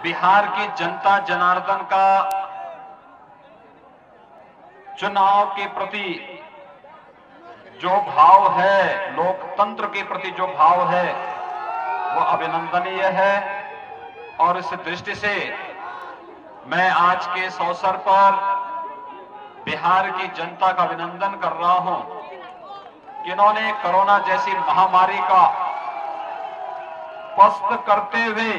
बिहार की जनता जनार्दन का चुनाव के प्रति जो भाव है, लोकतंत्र के प्रति जो भाव है, वो अभिनंदनीय है। और इस दृष्टि से मैं आज के इस अवसर पर बिहार की जनता का अभिनंदन कर रहा हूं कि इन्होंने कोरोना जैसी महामारी का पस्त करते हुए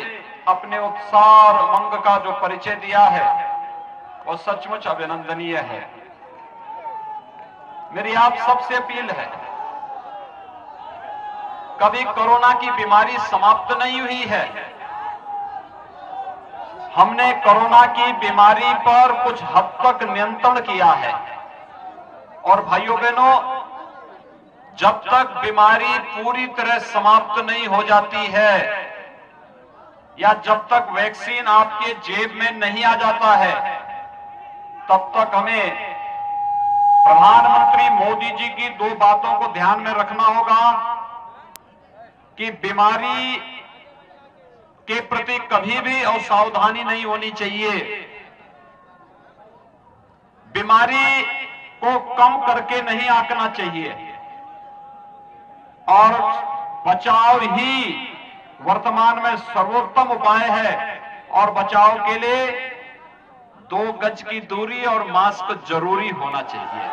अपने उत्साह और उमंग का जो परिचय दिया है, वो सचमुच अभिनंदनीय है। मेरी आप सबसे अपील है, कभी कोरोना की बीमारी समाप्त नहीं हुई है। हमने कोरोना की बीमारी पर कुछ हद तक नियंत्रण किया है। और भाइयों बहनों, जब तक बीमारी पूरी तरह समाप्त नहीं हो जाती है या जब तक वैक्सीन आपके जेब में नहीं आ जाता है, तब तक हमें प्रधानमंत्री मोदी जी की दो बातों को ध्यान में रखना होगा कि बीमारी के प्रति कभी भी असावधानी नहीं होनी चाहिए। बीमारी को कम करके नहीं आंकना चाहिए और बचाव ही वर्तमान में सर्वोत्तम उपाय है। और बचाव के लिए 2 गज की दूरी और मास्क जरूरी होना चाहिए।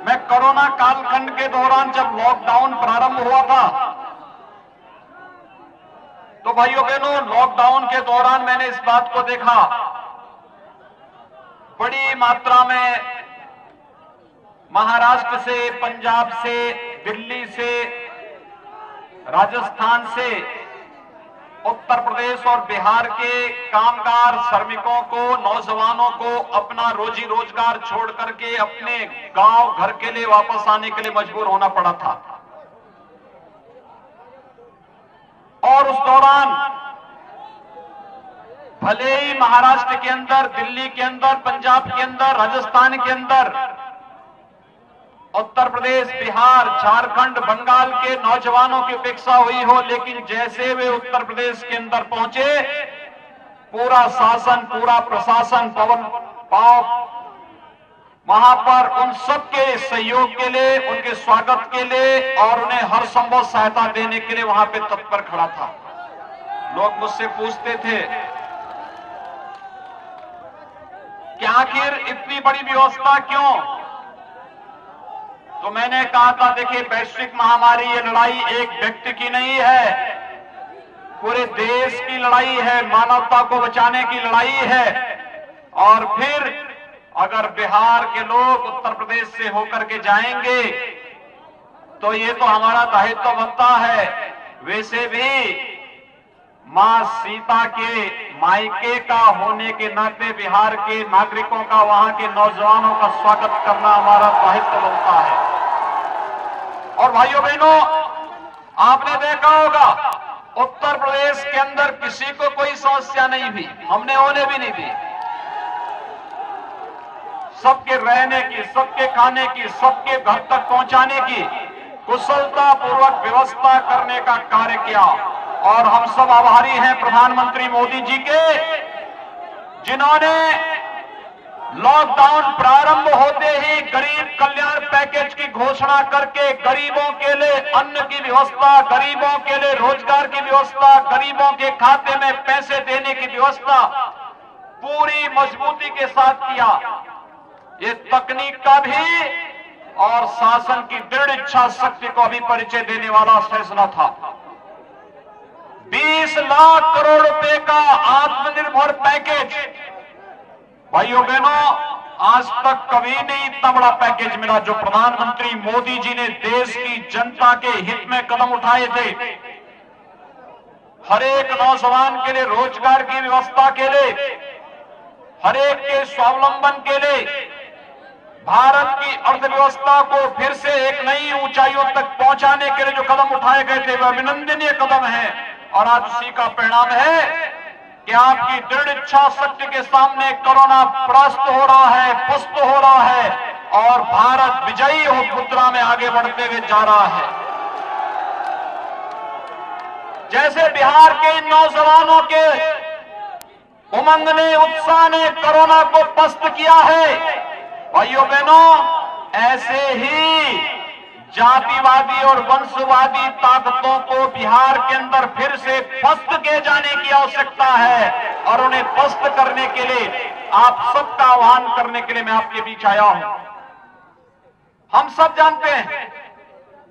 मैं कोरोना कालखंड के दौरान जब लॉकडाउन प्रारंभ हुआ था, तो भाइयों बहनों, लॉकडाउन के दौरान मैंने इस बात को देखा, बड़ी मात्रा में महाराष्ट्र से, पंजाब से, दिल्ली से, राजस्थान से, उत्तर प्रदेश और बिहार के कामगार श्रमिकों को, नौजवानों को अपना रोजी रोजगार छोड़ करके अपने गांव घर के लिए वापस आने के लिए मजबूर होना पड़ा था। और उस दौरान भले ही महाराष्ट्र के अंदर, दिल्ली के अंदर, पंजाब के अंदर, राजस्थान के अंदर, उत्तर प्रदेश, बिहार, झारखंड, बंगाल के नौजवानों की उपेक्षा हुई हो, लेकिन जैसे वे उत्तर प्रदेश के अंदर पहुंचे, पूरा शासन, पूरा प्रशासन वहां पर उन सबके सहयोग के लिए, उनके स्वागत के लिए और उन्हें हर संभव सहायता देने के लिए वहां पे तत्पर खड़ा था। लोग मुझसे पूछते थे कि आखिर इतनी बड़ी व्यवस्था क्यों? तो मैंने कहा था, देखिए, वैश्विक महामारी, ये लड़ाई एक व्यक्ति की नहीं है, पूरे देश की लड़ाई है, मानवता को बचाने की लड़ाई है। और फिर अगर बिहार के लोग उत्तर प्रदेश से होकर के जाएंगे तो ये तो हमारा दायित्व बनता है। वैसे भी मां सीता के मायके का होने के नाते बिहार के नागरिकों का, वहां के नौजवानों का स्वागत करना हमारा दायित्व बनता है। और भाइयों बहनों, आपने देखा होगा, उत्तर प्रदेश के अंदर किसी को कोई समस्या नहीं हुई, हमने होने भी नहीं दी। सबके रहने की, सबके खाने की, सबके घर तक पहुंचाने की कुशलता पूर्वक व्यवस्था करने का कार्य किया। और हम सब आभारी हैं प्रधानमंत्री मोदी जी के, जिन्होंने लॉकडाउन प्रारंभ होते ही गरीब कल्याण पैकेज की घोषणा करके गरीबों के लिए अन्न की व्यवस्था, गरीबों के लिए रोजगार की व्यवस्था, गरीबों के खाते में पैसे देने की व्यवस्था पूरी मजबूती के साथ किया। ये तकनीक का भी और शासन की दृढ़ इच्छा शक्ति को भी परिचय देने वाला फैसला था। 20 लाख करोड़ रुपए का आत्मनिर्भर पैकेज, भाइयों बहनों, आज तक कभी नहीं इतना बड़ा पैकेज मिला जो प्रधानमंत्री मोदी जी ने देश की जनता के हित में कदम उठाए थे। हर एक नौजवान के लिए रोजगार की व्यवस्था के लिए, हर एक के स्वावलंबन के लिए, भारत की अर्थव्यवस्था को फिर से एक नई ऊंचाइयों तक पहुंचाने के लिए जो कदम उठाए गए थे, वह अभिनंदनीय कदम है। और आज उसी का परिणाम है कि आपकी दृढ़ इच्छा शक्ति के सामने कोरोना परास्त हो रहा है, पस्त हो रहा है और भारत विजयी मुद्रा में आगे बढ़ते हुए जा रहा है। जैसे बिहार के इन नौजवानों के उमंग ने, उत्साह ने कोरोना को पस्त किया है, भाइयों बहनों, ऐसे ही जातिवादी और वंशवादी ताकतों को बिहार के अंदर फिर से पस्त किए जाने की आवश्यकता है। और उन्हें पस्त करने के लिए आप सबका आह्वान करने के लिए मैं आपके बीच आया हूं। हम सब जानते हैं,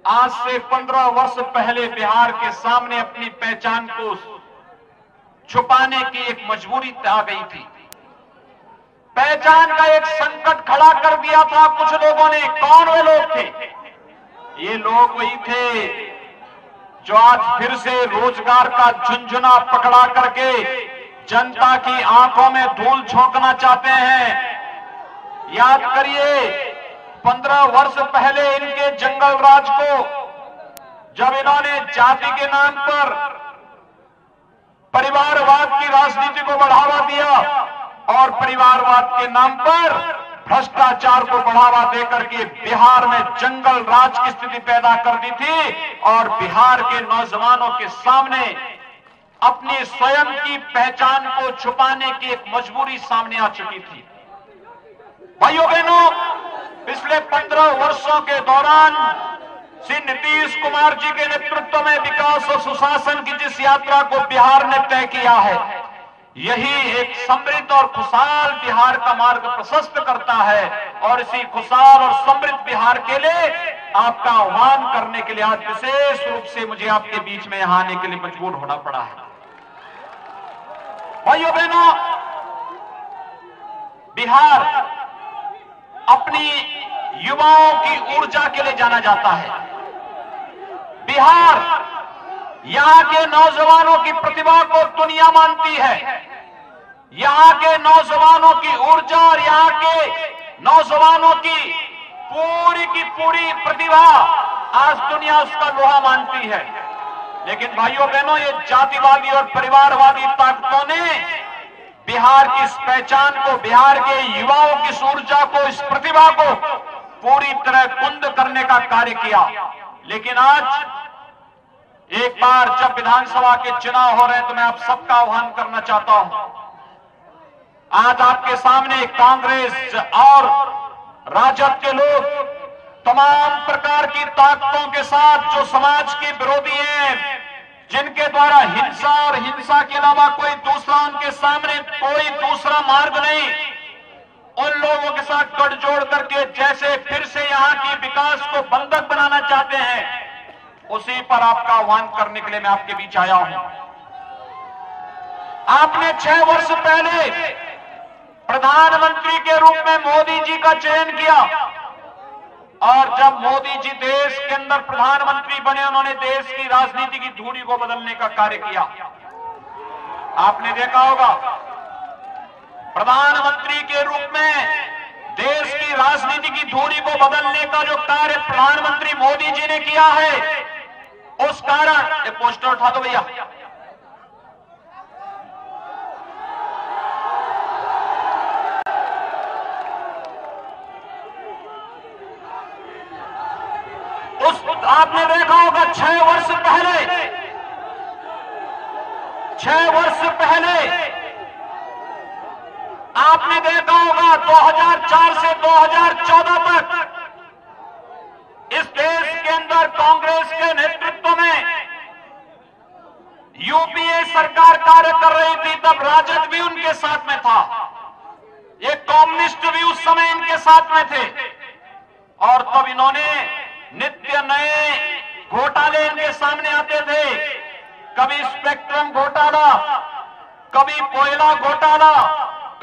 आज से 15 वर्ष पहले बिहार के सामने अपनी पहचान को छुपाने की एक मजबूरी आ गई थी। पहचान का एक संकट खड़ा कर दिया था कुछ लोगों ने। कौन वे लोग थे? ये लोग वही थे जो आज फिर से रोजगार का झुंझुना पकड़ा करके जनता की आंखों में धूल झोंकना चाहते हैं। याद करिए, 15 वर्ष पहले इनके जंगल राज को जब इन्होंने जाति के नाम पर परिवारवाद की राजनीति को बढ़ावा दिया और परिवारवाद के नाम पर भ्रष्टाचार को बढ़ावा देकर के बिहार में जंगल राज की स्थिति पैदा कर दी थी और बिहार के नौजवानों के सामने अपनी स्वयं की पहचान को छुपाने की एक मजबूरी सामने आ चुकी थी। भाइयों बहनों, पिछले 15 वर्षों के दौरान श्री नीतीश कुमार जी के नेतृत्व में विकास और सुशासन की जिस यात्रा को बिहार ने तय किया है, यही एक समृद्ध और खुशहाल बिहार का मार्ग प्रशस्त करता है। और इसी खुशहाल और समृद्ध बिहार के लिए आपका आह्वान करने के लिए आज विशेष रूप से मुझे आपके बीच में यहां आने के लिए मजबूर होना पड़ा है। भाइयों बहनों, बिहार अपनी युवाओं की ऊर्जा के लिए जाना जाता है। बिहार यहां के नौजवानों की प्रतिभा को दुनिया मानती है। यहां के नौजवानों की ऊर्जा और यहां के नौजवानों की पूरी प्रतिभा आज दुनिया उसका लोहा मानती है। लेकिन भाइयों बहनों, ये जातिवादी और परिवारवादी ताकतों ने बिहार की इस पहचान को, बिहार के युवाओं की इस ऊर्जा को, इस प्रतिभा को पूरी तरह कुंद करने का कार्य किया। लेकिन आज एक बार जब विधानसभा के चुनाव हो रहे हैं तो मैं आप सबका आह्वान करना चाहता हूं। आज आपके सामने कांग्रेस और राजद के लोग तमाम प्रकार की ताकतों के साथ जो समाज के विरोधी हैं, जिनके द्वारा हिंसा और हिंसा के अलावा कोई दूसरा उनके सामने कोई दूसरा मार्ग नहीं, उन लोगों के साथ गठजोड़ करके जैसे फिर से यहां की विकास को बंधक बनाना चाहते हैं, उसी पर आपका आह्वान करने के लिए मैं आपके बीच आया हूं। आपने 6 वर्ष पहले प्रधानमंत्री के रूप में मोदी जी का चयन किया और जब मोदी जी देश के अंदर प्रधानमंत्री बने, उन्होंने देश की राजनीति की धुरी को बदलने का कार्य किया। आपने देखा होगा, प्रधानमंत्री के रूप में देश की राजनीति की धुरी को बदलने का जो कार्य प्रधानमंत्री मोदी जी ने किया है, उस कारण ये पोस्टर उठा दो भैया, आपने देखा होगा 6 वर्ष पहले आपने देखा होगा 2004 से 2014 तक इस देश के अंदर कांग्रेस के नेतृत्व में यूपीए सरकार कार्य कर रही थी। तब राजद भी उनके साथ में था, ये कम्युनिस्ट भी उस समय इनके साथ में थे और तब इन्होंने नित्य नए घोटाले इनके सामने आते थे। कभी स्पेक्ट्रम घोटाला, कभी कोयला घोटाला,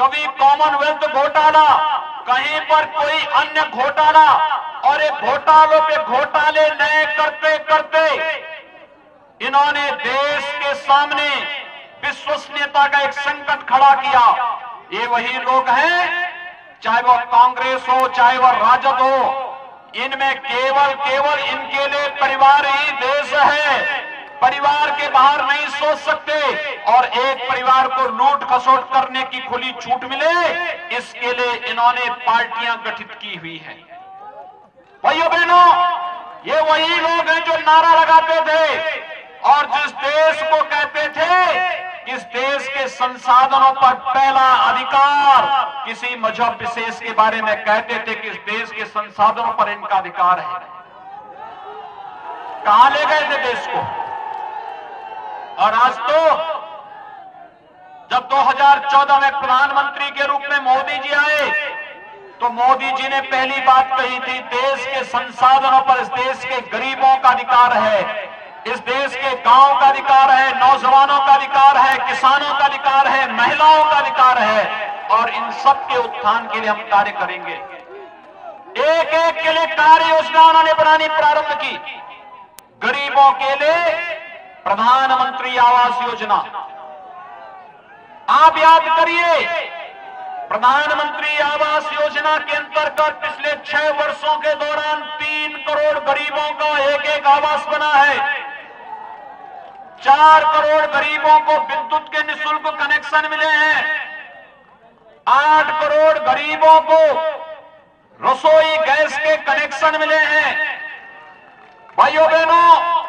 कभी कॉमनवेल्थ घोटाला, कहीं पर कोई अन्य घोटाला, और एक घोटालों पे घोटाले नए करते करते इन्होंने देश के सामने विश्वसनीयता का एक संकट खड़ा किया। ये वही लोग हैं, चाहे वो कांग्रेस हो चाहे वो राजद हो, इनमें केवल इनके लिए परिवार ही देश है। परिवार के बाहर नहीं सोच सकते और एक परिवार को लूट खसोट करने की खुली छूट मिले, इसके लिए इन्होंने पार्टियां गठित की हुई हैं। भाइयों बहनों, ये वही लोग हैं जो नारा लगाते थे और और जिस देश को कहते थे कि इस देश के संसाधनों पर पहला अधिकार किसी मजहब विशेष के बारे में कहते थे कि इस देश के संसाधनों पर इनका अधिकार है, कहां ले गए थे देश को। और आज तो जब 2014 में प्रधानमंत्री के रूप में मोदी जी आए तो मोदी जी ने पहली बात कही थी, देश के संसाधनों पर इस देश के गरीबों का अधिकार है, इस देश के गांव का अधिकार है, नौजवानों का अधिकार है, किसानों का अधिकार है, महिलाओं का अधिकार है, और इन सब के उत्थान के लिए हम कार्य करेंगे। एक एक के लिए कार्य योजना उन्होंने बनानी प्रारंभ की। गरीबों के लिए प्रधानमंत्री आवास योजना, आप याद करिए, प्रधानमंत्री आवास योजना के अंतर्गत पिछले 6 वर्षों के दौरान 3 करोड़ गरीबों का एक एक आवास बना है। 4 करोड़ गरीबों को विद्युत के निःशुल्क कनेक्शन मिले हैं। 8 करोड़ गरीबों को रसोई गैस के कनेक्शन मिले हैं। भाइयों बहनों,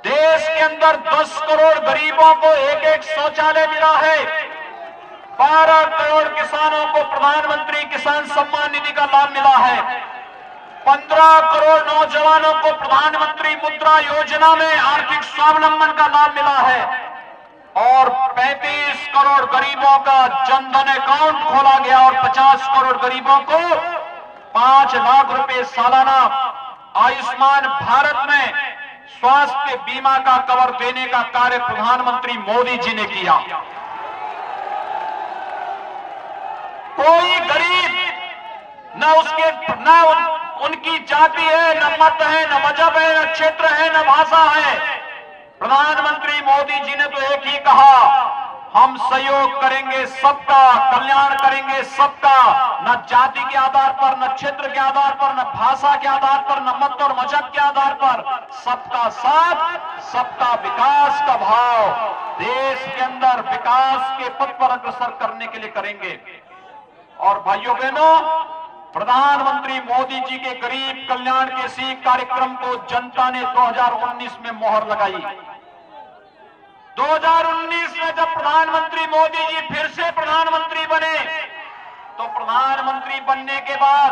देश के अंदर 10 करोड़ गरीबों को एक एक शौचालय मिला है। 12 करोड़ किसानों को प्रधानमंत्री किसान सम्मान निधि का लाभ मिला है। 15 करोड़ नौजवानों को प्रधानमंत्री मुद्रा योजना में आर्थिक स्वावलंबन का लाभ मिला है। और 35 करोड़ गरीबों का जनधन अकाउंट खोला गया और 50 करोड़ गरीबों को 5 लाख रुपए सालाना आयुष्मान भारत में स्वास्थ्य बीमा का कवर देने का कार्य प्रधानमंत्री मोदी जी ने किया। कोई गरीब न उनकी जाति है, न मत है, न मजहब है, न क्षेत्र है, न भाषा है। प्रधानमंत्री मोदी जी ने तो एक ही कहा, हम सहयोग करेंगे सबका, कल्याण करेंगे सबका, न जाति के आधार पर, न क्षेत्र के आधार पर, न भाषा के आधार पर, न मत और मजहब के आधार पर, सबका साथ, सबका विकास का भाव देश के अंदर विकास के पथ पर अग्रसर करने के लिए करेंगे। और भाइयों बहनों, प्रधानमंत्री मोदी जी के गरीब कल्याण के इसी कार्यक्रम को जनता ने 2019 में मोहर लगाई। 2019 में जब प्रधानमंत्री मोदी जी फिर से प्रधानमंत्री बने तो प्रधानमंत्री बनने के बाद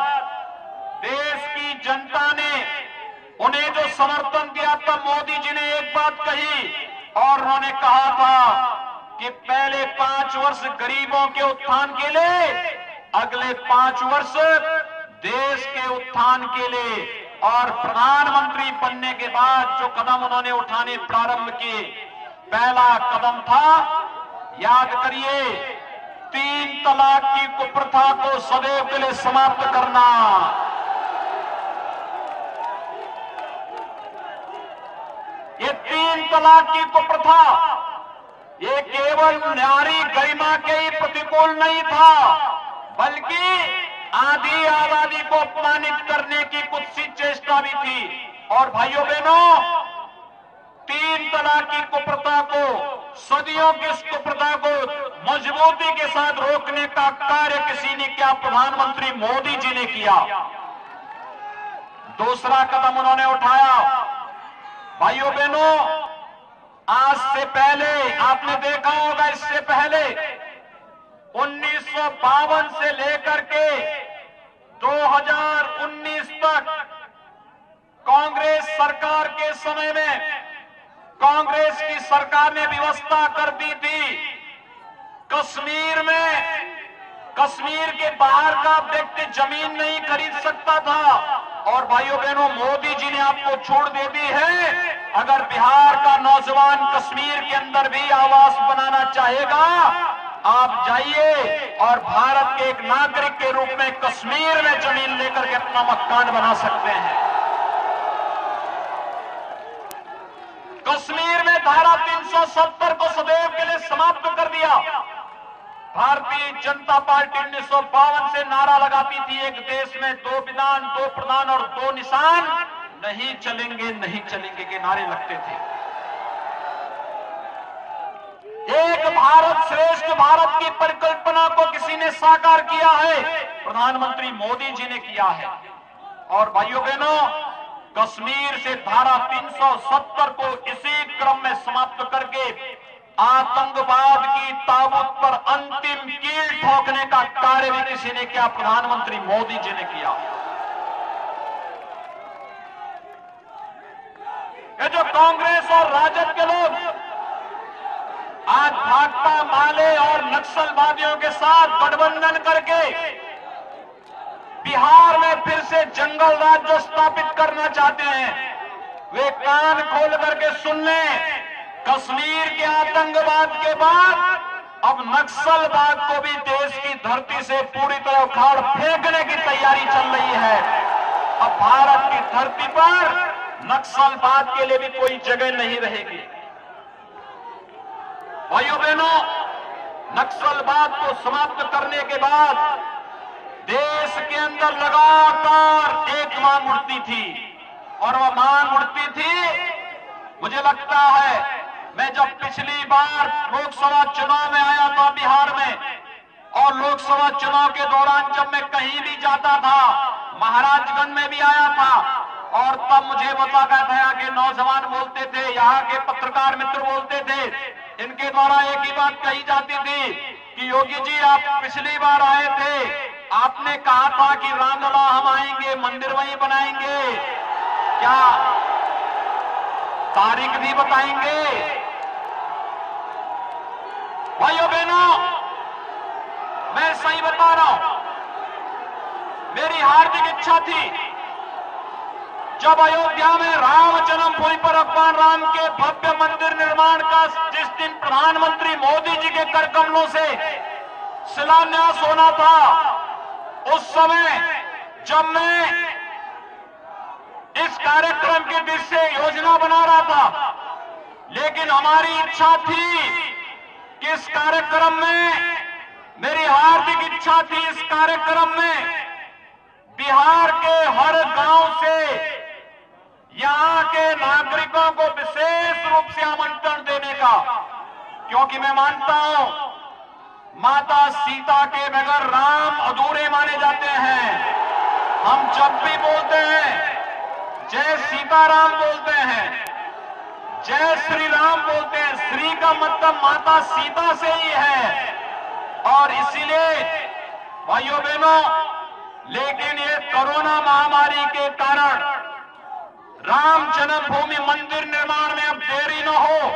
देश की जनता ने उन्हें जो समर्थन दिया था, मोदी जी ने एक बात कही और उन्होंने कहा था कि पहले 5 वर्ष गरीबों के उत्थान के लिए, अगले 5 वर्ष देश के उत्थान के लिए। और प्रधानमंत्री बनने के बाद जो कदम उन्होंने उठाने प्रारंभ किए, पहला कदम था, याद करिए, 3 तलाक की कुप्रथा को सदैव के लिए समाप्त करना। ये 3 तलाक की कुप्रथा ये केवल नारी गरिमा के ही प्रतिकूल नहीं था, बल्कि आधी आबादी को अपमानित करने की कुत्सित चेष्टा भी थी। और भाइयों बहनों, 3 तलाक की कुप्रथा को, सदियों की इस कुप्रथा को मजबूती के साथ रोकने का कार्य किसी ने किया, प्रधानमंत्री मोदी जी ने किया। दूसरा कदम उन्होंने उठाया। भाइयों बहनों, आज से पहले आपने देखा होगा, इससे पहले 1952 से लेकर के 2019 तक कांग्रेस सरकार के समय में कांग्रेस की सरकार ने व्यवस्था कर दी थी, कश्मीर के बाहर का व्यक्ति जमीन नहीं खरीद सकता था। और भाइयों बहनों, मोदी जी ने आपको छूट दे दी है, अगर बिहार का नौजवान कश्मीर के अंदर भी आवास बनाना चाहेगा, आप जाइए और भारत के एक नागरिक के रूप में कश्मीर में जमीन लेकर के अपना मकान बना सकते हैं। कश्मीर में धारा 370 को सदैव के लिए समाप्त कर दिया। भारतीय जनता पार्टी 1952 से नारा लगाती थी, एक देश में 2 विधान, 2 प्रधान और 2 निशान, नहीं चलेंगे नहीं चलेंगे के नारे लगते थे। एक भारत श्रेष्ठ भारत की परिकल्पना को किसी ने साकार किया है, प्रधानमंत्री मोदी जी ने किया है। और भाइयों बहनों, कश्मीर से धारा 370 को इसी क्रम में समाप्त करके आतंकवाद की ताबूत पर अंतिम कील ठोकने का कार्य भी किसी ने किया, प्रधानमंत्री मोदी जी ने किया। ये जो कांग्रेस और राजद के लोग आज भाकपा माले और नक्सलवादियों के साथ गठबंधन करके बिहार में फिर से जंगल राज्य स्थापित करना चाहते हैं, वे कान खोल करके सुन लें। कश्मीर के आतंकवाद के बाद अब नक्सलवाद को भी देश की धरती से पूरी तरह उखाड़ फेंकने की तैयारी चल रही है। अब भारत की धरती पर नक्सलवाद के लिए भी कोई जगह नहीं रहेगी। भाइयों बहनों, नक्सलवाद को समाप्त करने के बाद देश के अंदर लगातार एक मांग उठती थी, और वह मांग उठती थी, मुझे लगता है मैं जब पिछली बार लोकसभा चुनाव में आया था बिहार में, और लोकसभा चुनाव के दौरान जब मैं कहीं भी जाता था, महाराजगंज में भी आया था, और तब मुझे बताया गया कि नौजवान बोलते थे, यहाँ के पत्रकार मित्र बोलते थे, इनके द्वारा एक ही बात कही जाती थी कि योगी जी आप पिछली बार आए थे, आपने कहा था कि रामलला हम आएंगे, मंदिर वहीं बनाएंगे, क्या तारीख भी बताएंगे? भाइयों बहनों, मैं सही बता रहा हूं, मेरी हार्दिक इच्छा थी जब अयोध्या में राम जन्मभूमि पर भगवान राम के भव्य मंदिर निर्माण का जिस दिन प्रधानमंत्री मोदी जी के कर कमलों से शिलान्यास होना था, उस समय जब मैं इस कार्यक्रम के दिशा से योजना बना रहा था, लेकिन हमारी इच्छा थी कि इस कार्यक्रम में, मेरी हार्दिक इच्छा थी इस कार्यक्रम में बिहार के हर गांव से यहां के नागरिकों को विशेष रूप से आमंत्रण देने का, क्योंकि मैं मानता हूं माता सीता के बगैर राम अधूरे माने जाते हैं। हम जब भी बोलते हैं जय सीताराम बोलते हैं, जय श्री राम बोलते हैं, श्री का मतलब माता सीता से ही है। और इसीलिए भाइयों बहनों, लेकिन ये कोरोना महामारी के कारण राम जन्मभूमि मंदिर निर्माण में अब देरी न हो,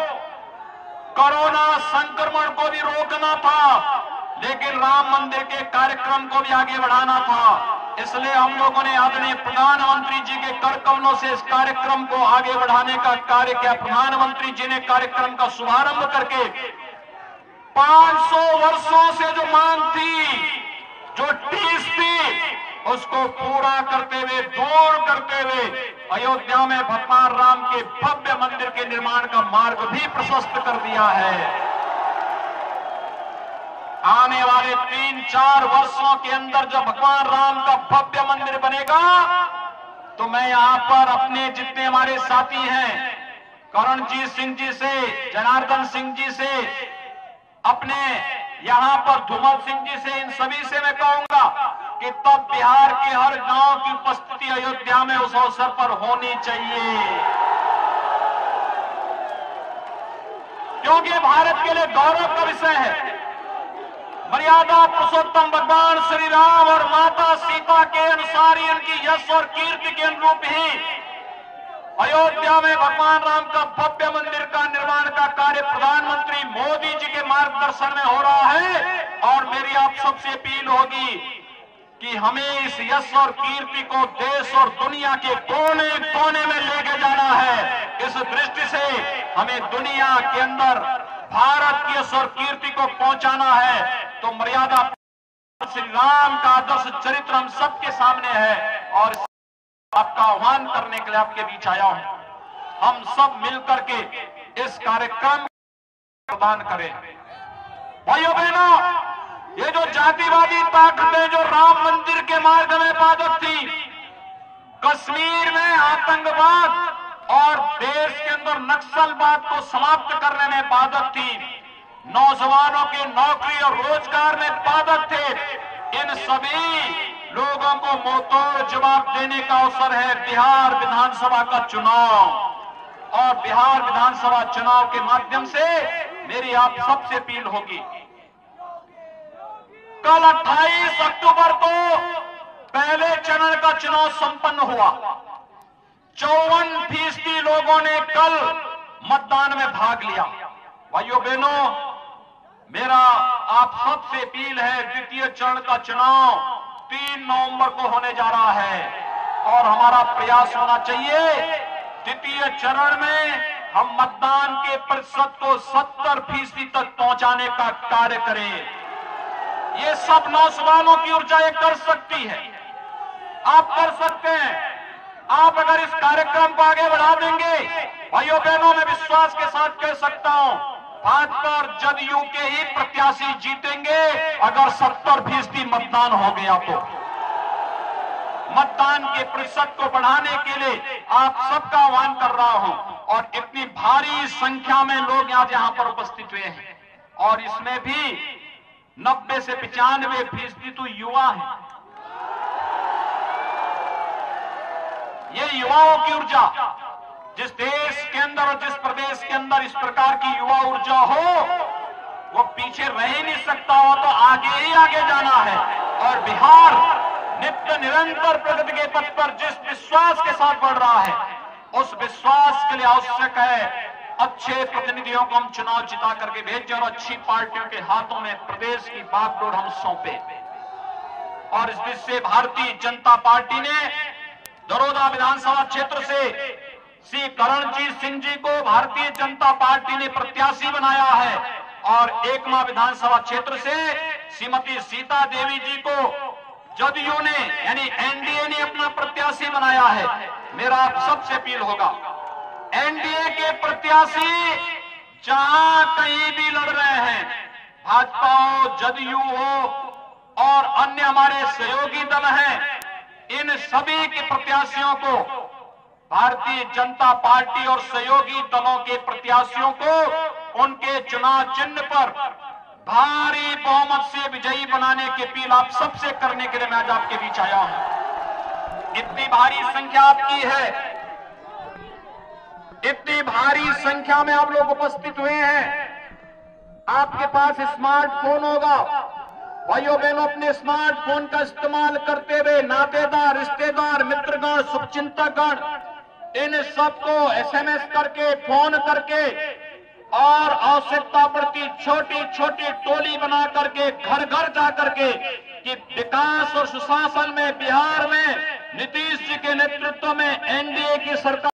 कोरोना संक्रमण को भी रोकना था, लेकिन राम मंदिर के कार्यक्रम को भी आगे बढ़ाना था। इसलिए हम लोगों ने आदरणीय प्रधानमंत्री जी के कर कमलों से इस कार्यक्रम को आगे बढ़ाने का कार्य किया। प्रधानमंत्री जी ने कार्यक्रम का शुभारंभ करके 500 वर्षों से जो मांग थी, जो टीस थी, उसको पूरा करते हुए, दूर करते हुए अयोध्या में भगवान राम के भव्य मंदिर के निर्माण का मार्ग भी प्रशस्त कर दिया है। आने वाले 3-4 वर्षों के अंदर जब भगवान राम का भव्य मंदिर बनेगा, तो मैं यहां पर अपने जितने हमारे साथी हैं, करणजीत सिंह जी से, जनार्दन सिंह जी से, अपने यहां पर धूमल सिंह जी से, इन सभी से मैं कहूंगा कि तब बिहार के हर गांव की उपस्थिति अयोध्या में उस अवसर पर होनी चाहिए, क्योंकि भारत के लिए गौरव का विषय है। मर्यादा पुरुषोत्तम भगवान श्री राम और माता सीता के अनुसार ही, उनकी यश और कीर्ति के अनुरूप ही अयोध्या में भगवान राम का भव्य मंदिर का निर्माण का कार्य प्रधानमंत्री मोदी जी के मार्गदर्शन में हो रहा है। और मेरी आप सबसे अपील होगी कि हमें इस यश और कीर्ति को देश और दुनिया के कोने कोने में लेके जाना है। इस दृष्टि से हमें दुनिया के अंदर भारत की यश और कीर्ति को पहुंचाना है। तो मर्यादा श्री राम का आदर्श चरित्र हम सबके सामने है, और आपका आह्वान करने के लिए आपके बीच आया हूं। हम सब मिलकर के इस कार्यक्रम को प्रदान करें। भाइयों बहनों, ये जो जातिवादी ताकतें जो राम मंदिर के मार्ग में बाधक थी, कश्मीर में आतंकवाद और देश के अंदर नक्सलवाद को समाप्त करने में बाधक थी, नौजवानों के नौकरी और रोजगार में बाधक थे, इन सभी लोगों को मुंहतोड़ जवाब देने का अवसर है बिहार विधानसभा का चुनाव। और बिहार विधानसभा चुनाव के माध्यम से मेरी आप सबसे अपील होगी, कल 28 अक्टूबर को पहले चरण का चुनाव संपन्न हुआ। 54% लोगों ने कल मतदान में भाग लिया। भाइयों बहनों, मेरा आप सबसे अपील है, द्वितीय चरण का चुनाव 3 नवंबर को होने जा रहा है और हमारा प्रयास होना चाहिए द्वितीय चरण में हम मतदान के प्रतिशत को 70% तक पहुंचाने का कार्य करें। ये सब नौजवानों की ऊर्जा ये कर सकती है, आप कर सकते हैं। आप अगर इस कार्यक्रम को आगे बढ़ा देंगे, भाइयों बहनों, मैं विश्वास के साथ कह सकता हूं, भाजपा और जदयू के ही प्रत्याशी जीतेंगे अगर 70% मतदान हो गया तो। मतदान के प्रतिशत को बढ़ाने के लिए आप सबका आह्वान कर रहा हूं और इतनी भारी संख्या में लोग आज यहां पर उपस्थित हुए हैं और इसमें भी 90 से 95% तो युवा हैं। ये युवाओं की ऊर्जा, जिस देश के अंदर और जिस प्रदेश के अंदर इस प्रकार की युवा ऊर्जा हो, वो पीछे रह ही नहीं सकता, हो तो आगे ही आगे जाना है। और बिहार नित्य निरंतर प्रगति के पथ पर जिस विश्वास के साथ बढ़ रहा है, उस विश्वास के लिए आवश्यक है अच्छे प्रतिनिधियों को हम चुनाव जिता करके भेजें और अच्छी पार्टियों के हाथों में प्रदेश की बागडोर हम सौंपे। और इस दृष्टि से भारतीय जनता पार्टी ने दरोदा विधानसभा क्षेत्र से श्री करणजीत सिंह जी को भारतीय जनता पार्टी ने प्रत्याशी बनाया है और एकमा विधानसभा क्षेत्र से श्रीमती सीता देवी जी को जदयू ने यानी एनडीए ने अपना प्रत्याशी बनाया है। मेरा आप सबसे अपील होगा, एनडीए के प्रत्याशी जहां कहीं भी लड़ रहे हैं, भाजपा हो, जदयू हो और अन्य हमारे सहयोगी दल हैं, इन सभी के प्रत्याशियों को, भारतीय जनता पार्टी और सहयोगी दलों के प्रत्याशियों को उनके चुनाव चिन्ह पर भारी बहुमत से विजयी बनाने की अपील आप सबसे करने के लिए मैं आज आपके बीच आया हूं। इतनी भारी संख्या आपकी है, इतनी भारी संख्या में आप लोग उपस्थित हुए हैं। आपके पास स्मार्टफोन होगा, भाइयों बहनों, अपने स्मार्टफोन का इस्तेमाल करते हुए नातेदार, रिश्तेदार, मित्रगण, शुभचिंतकगण, इन सबको एसएमएस करके, फोन करके और आवश्यकता पड़ती छोटी छोटी टोली बना करके घर घर जा करके कि विकास और सुशासन में बिहार में नीतीश जी के नेतृत्व में एनडीए की सरकार